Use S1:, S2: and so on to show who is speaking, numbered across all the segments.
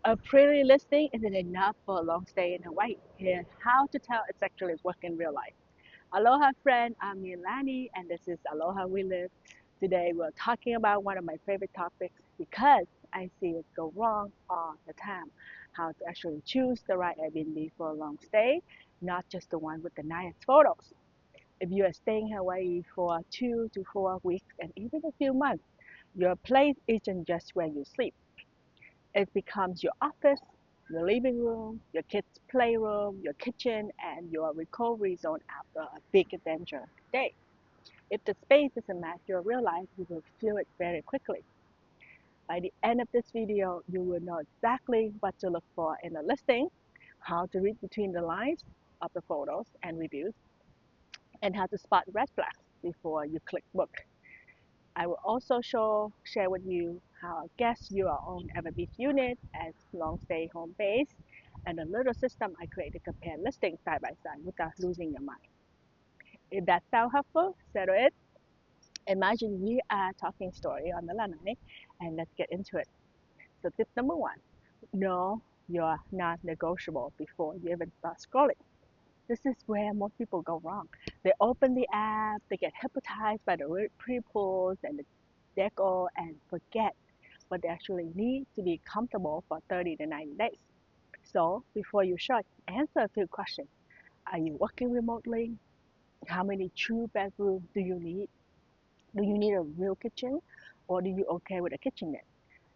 S1: A pretty listing isn't enough for a long stay in Hawaii. Here's how to tell it's actually working in real life. Aloha friend, I'm Milani and this is Aloha We Live. Today we're talking about one of my favorite topics because I see it go wrong all the time. How to actually choose the right Airbnb for a long stay, not just the one with the nicest photos. If you are staying in Hawaii for 2 to 4 weeks and even a few months, your place isn't just where you sleep. It becomes your office, your living room, your kids' playroom, your kitchen, and your recovery zone after a big adventure day. If the space doesn't match your real life, you will feel it very quickly. By the end of this video, you will know exactly what to look for in a listing, how to read between the lines of the photos and reviews, and how to spot red flags before you click book. I will also share with you how to guess your own Ewa Beach unit as long stay home base and a little system I created to compare listings side by side without losing your mind. If that sounds helpful, settle it. Imagine we are talking story on the lanai and let's get into it. So tip number one, know your non-negotiable before you even start scrolling. This is where most people go wrong. They open the app, they get hypnotized by the pretty pools and the deco and forget what they actually need to be comfortable for 30 to 90 days. So before you shop, answer a few questions. Are you working remotely? How many true bedrooms do you need? Do you need a real kitchen or do you okay with a kitchenette?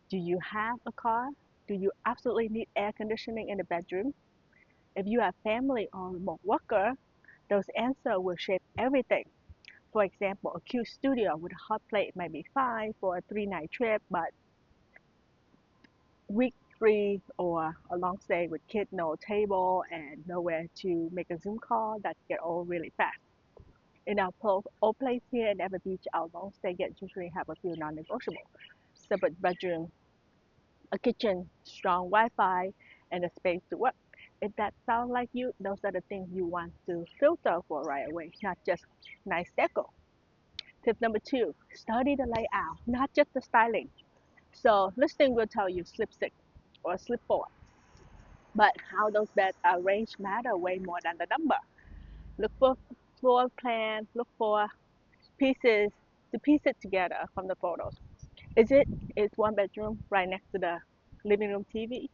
S1: Do you have a car? Do you absolutely need air conditioning in the bedroom? If you are family or remote worker, those answers will shape everything. For example, a cute studio with a hot plate might be fine for a 3-night trip, but week 3 or a long stay with kid, no table and nowhere to make a Zoom call, that get old really fast. In our old place here in Ewa Beach, our long stay usually have a few non-negotiable. Separate bedroom, a kitchen, strong Wi-Fi, and a space to work. If that sounds like you, those are the things you want to filter for right away, not just nice deco. Tip number 2, study the layout, not just the styling. So listing will tell you slip 6 or slip 4, but how those beds are arranged matter way more than the number. Look for floor plan, look for pieces to piece it together from the photos. Is one bedroom right next to the living room TV?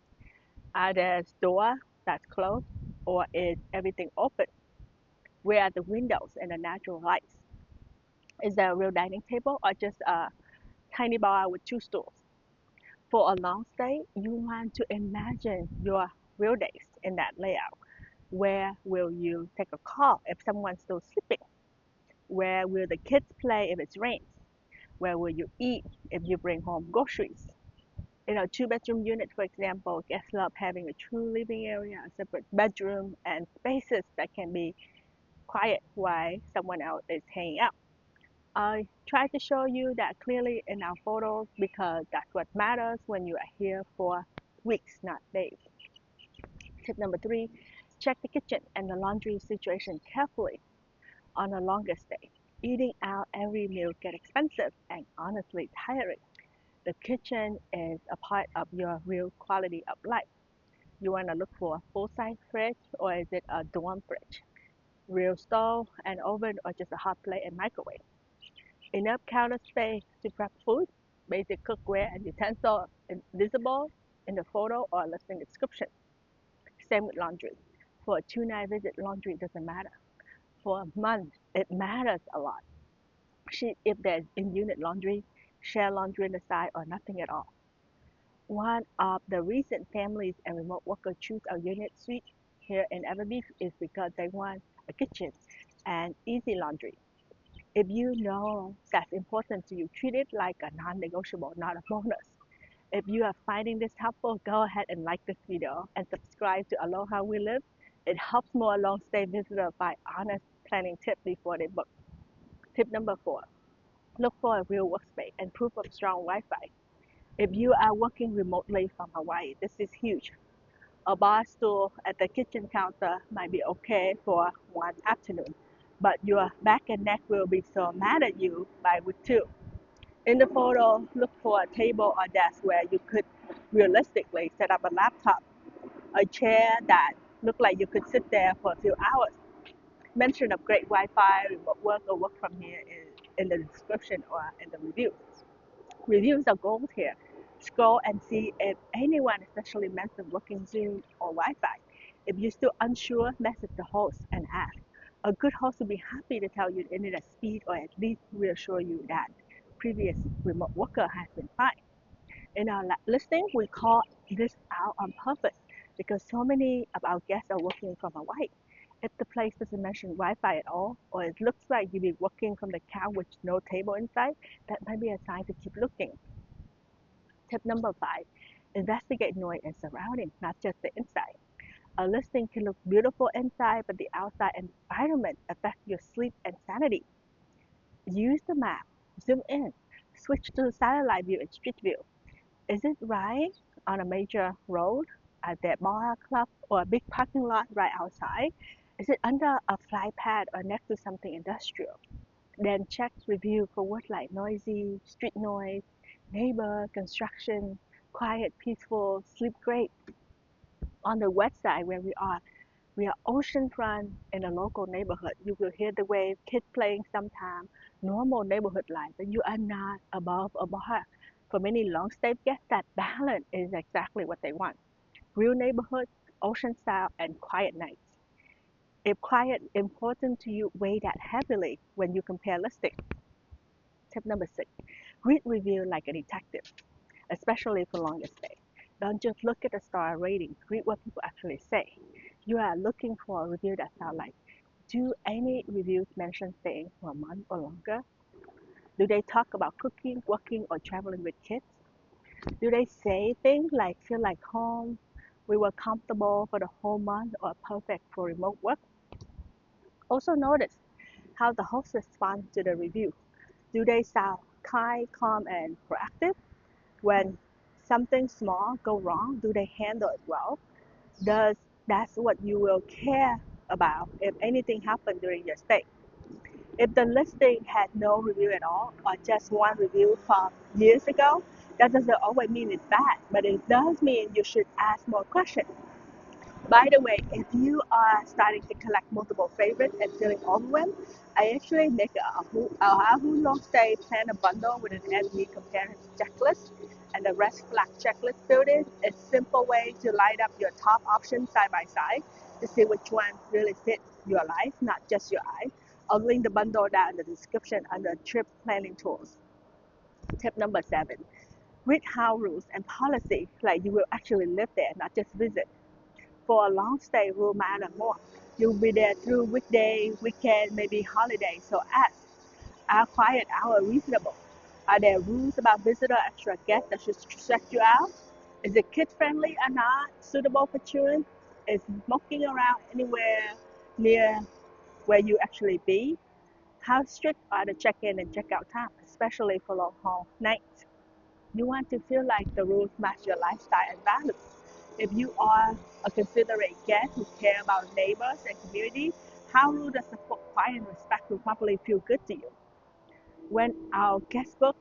S1: Are there doors that's closed or is everything open? Where are the windows and the natural lights? Is there a real dining table or just a tiny bar with 2 stools? For a long stay, you want to imagine your real days in that layout. Where will you take a call if someone's still sleeping? Where will the kids play if it rains? Where will you eat if you bring home groceries? In a 2-bedroom unit, for example, guests love having a true living area, a separate bedroom, and spaces that can be quiet while someone else is hanging out. I try to show you that clearly in our photos because that's what matters when you are here for weeks, not days. Tip number 3, check the kitchen and the laundry situation carefully on a longer stay. Eating out every meal gets expensive and honestly tiring. The kitchen is a part of your real quality of life. You want to look for a full-size fridge or is it a dorm fridge? Real stove and oven or just a hot plate and microwave? Enough counter space to prep food, basic cookware and utensils visible in the photo or listing description. Same with laundry. For a 2-night visit, laundry doesn't matter. For a month, it matters a lot. If there's in-unit laundry, share laundry on the side or nothing at all. One of the reasons families and remote workers choose our unit suite here in Ewa Beach is because they want a kitchen and easy laundry. If you know that's important to you, treat it like a non-negotiable, not a bonus. If you are finding this helpful, go ahead and like this video and subscribe to Aloha We Live. It helps more long stay visitors find honest planning tips before they book. Tip number 4, look for a real workspace and proof of strong Wi-Fi. If you are working remotely from Hawaii, this is huge. A bar stool at the kitchen counter might be okay for one afternoon, but your back and neck will be so mad at you by week 2. In the photo, look for a table or desk where you could realistically set up a laptop, a chair that looked like you could sit there for a few hours. Mention of great Wi-Fi, remote work, or work from here in the description or in the review. Reviews are gold here. Scroll and see if anyone especially mentioned working Zoom or Wi-Fi. If you're still unsure, message the host and ask. A good host will be happy to tell you the internet speed or at least reassure you that previous remote worker has been fine. In our listing, we call this out on purpose because so many of our guests are working from Hawaii. If the place doesn't mention Wi-Fi at all, or it looks like you'll be working from the couch with no table inside, that might be a sign to keep looking. Tip number 5, investigate noise and surroundings, not just the inside. A listing can look beautiful inside, but the outside environment affects your sleep and sanity. Use the map, zoom in, switch to satellite view and street view. Is it right on a major road, at their bar, club, or a big parking lot right outside? Is it under a fly pad or next to something industrial? Then check review for words like noisy, street noise, neighbor, construction, quiet, peaceful, sleep great. On the west side where we are oceanfront in a local neighborhood. You will hear the wave, kids playing sometime, normal neighborhood life, but you are not above a bar. For many long-stay guests, that balance is exactly what they want. Real neighborhoods, ocean style, and quiet nights. If quiet important to you, weigh that heavily when you compare listings. Tip number 6, read review like a detective, especially for longer stay. Don't just look at the star ratings, read what people actually say. You are looking for a review that sounds like, do any reviews mention staying for a month or longer? Do they talk about cooking, working, or traveling with kids? Do they say things like feel like home, we were comfortable for the whole month, or perfect for remote work? Also notice how the host responds to the review. Do they sound kind, calm, and proactive? When something small go wrong, do they handle it well? Does that's what you will care about if anything happened during your stay? If the listing had no review at all or just one review from years ago, that doesn't always mean it's bad, but it does mean you should ask more questions. By the way, if you are starting to collect multiple favorites and feeling overwhelmed, I actually make a Oʻahu long stay planner bundle with an Airbnb comparison checklist and a red flag checklist built in. It's a simple way to light up your top options side by side to see which one really fits your life, not just your eyes. I'll link the bundle down in the description under trip planning tools. Tip number 7, read house rules and policy like you will actually live there, not just visit. For a long stay will matter more. You'll be there through weekday, weekend, maybe holiday. So ask, are quiet hours reasonable? Are there rules about visitor or extra guests that should stress you out? Is it kid friendly or not? Suitable for children? Is smoking around anywhere near where you actually be? How strict are the check-in and check-out time, especially for long haul nights? You want to feel like the rules match your lifestyle and values. If you are a considerate guest who care about neighbors and community, how will the support, quiet, and respect will probably feel good to you. When our guest book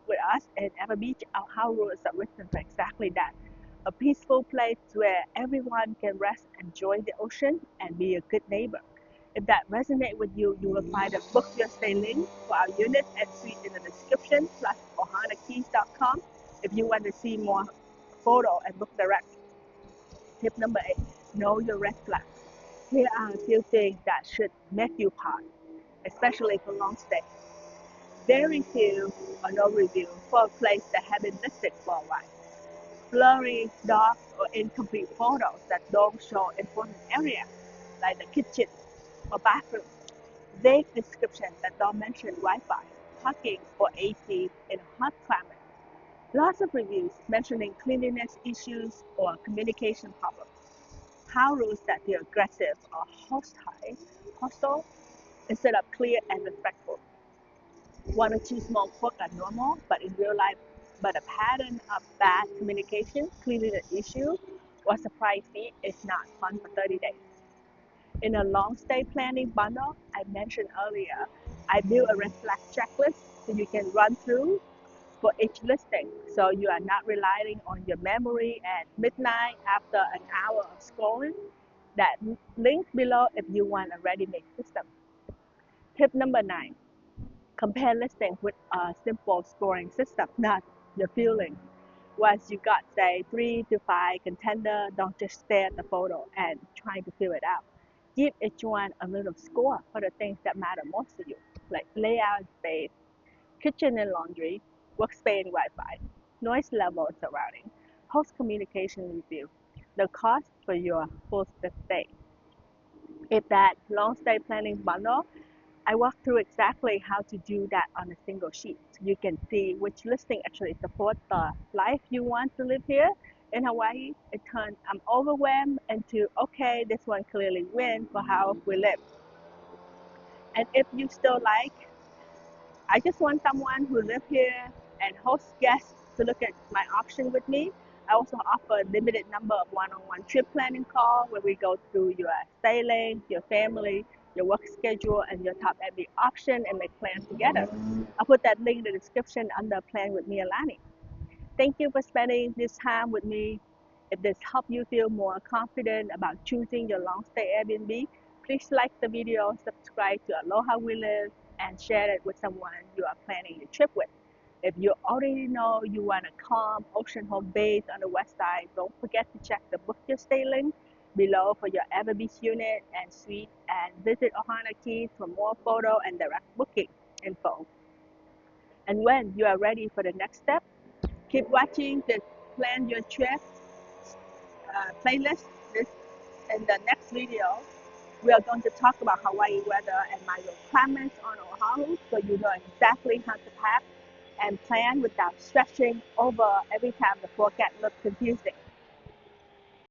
S1: with us in Ewa Beach, our house rules are written for exactly that. A peaceful place where everyone can rest, enjoy the ocean, and be a good neighbor. If that resonates with you, you will find a book your stay link for our unit and suite in the description, plus ohanakeys.com if you want to see more photo and book direct. Tip number 8, know your red flags. Here are a few things that should make you pause, especially for long stay. Very few or no review for a place that have been listed for a while. Blurry, dark, or incomplete photos that don't show important areas, like the kitchen or bathroom. Vague descriptions that don't mention Wi-Fi, parking, or AC in a hot climate. Lots of reviews mentioning cleanliness issues or communication problems. How rules that feel aggressive or hostile instead of clear and respectful. One or two small quirks are normal, but in real life, but a pattern of bad communication, cleanliness issue, or surprise fee is not fun for 30 days. In a long stay planning bundle I mentioned earlier, I built a red flag checklist so you can run through for each listing, so you are not relying on your memory at midnight after an hour of scrolling. That link below if you want a ready-made system. Tip number 9, compare listings with a simple scoring system, not your feeling. Once you got, say, 3 to 5 contenders, don't just stare at the photo and try to figure it out. Give each one a little score for the things that matter most to you, like layout, space, kitchen and laundry, workspace and Wi-Fi, noise level surrounding, host communication review, the cost for your full stay. If that long stay planning bundle, I walk through exactly how to do that on a single sheet. You can see which listing actually supports the life you want to live here in Hawaii. It turns I'm overwhelmed into, okay, this one clearly wins for how we live. And if you still like, I just want someone who lives here and hosts guests to look at my option with me. I also offer a limited number of one-on-one trip planning calls where we go through your stay length, your family, your work schedule, and your top every option and make plans together. I'll put that link in the description under Plan with me, Alani. Thank you for spending this time with me. If this helped you feel more confident about choosing your long stay Airbnb, please like the video, subscribe to Aloha We Live, and share it with someone you are planning your trip with. If you already know you want a calm ocean home base on the west side, don't forget to check the book your stay link below for your Ewa Beach unit and suite, and visit Ohana Keys for more photo and direct booking info. And when you are ready for the next step, keep watching the Plan Your Trip playlist. This in the next video, we are going to talk about Hawaii weather and my requirements on Oahu, so you know exactly how to pack and plan without stressing over every time the forecast looks confusing.